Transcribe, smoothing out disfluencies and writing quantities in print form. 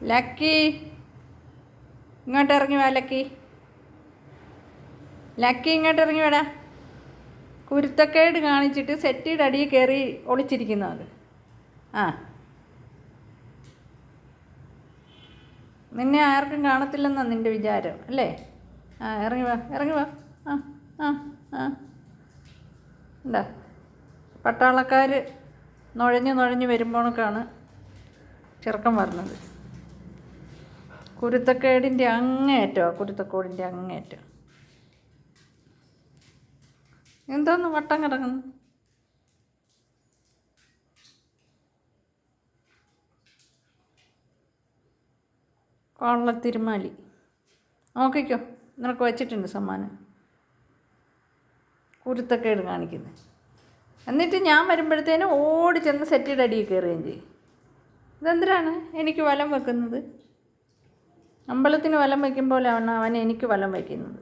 Lucky, ഇങ്ങോട്ട് ഇറങ്ങി വാ ലക്കി. ലക്കി ഇങ്ങോട്ട് ഇറങ്ങി വേടാ. കുരുത്തക്കേട് കാണിച്ചിട്ട് സെറ്റിയുടെ അടിയിൽ കയറി ഒളിച്ചിരിക്കുന്നു അത്. ആ, നിന്നെ ആർക്കും കാണത്തില്ലെന്നാണ് നിൻ്റെ വിചാരം അല്ലേ? ആ, ഇറങ്ങി വാ, ഇറങ്ങി വാ. ആ ആ ആ എന്താ പട്ടാളക്കാർ നുഴഞ്ഞ് വരുമ്പോഴേക്കാണ് ചെറുക്കം പറഞ്ഞത്. കുരുത്തക്കേടിൻ്റെ അങ്ങേയറ്റമാണ്, കുരുത്തക്കേടിൻ്റെ അങ്ങേയറ്റം. എന്തോന്ന് വട്ടം കിടക്കുന്നു? കൊള്ളത്തിരുമാലി നോക്കിക്കോ, നിനക്ക് വച്ചിട്ടുണ്ട് സമ്മാനം. കുരുത്തക്കേട് കാണിക്കുന്നത്. എന്നിട്ട് ഞാൻ വരുമ്പോഴത്തേനും ഓടി ചെന്ന് സെറ്റിയുടെ അടിയിൽ കയറുകയും ചെയ്യും. ഇതെന്തിനാണ് എനിക്ക് വലം വെക്കുന്നത്? അമ്പലത്തിന് വലം വയ്ക്കുമ്പോഴാണ് അവൻ എനിക്ക് വലം വയ്ക്കുന്നത്.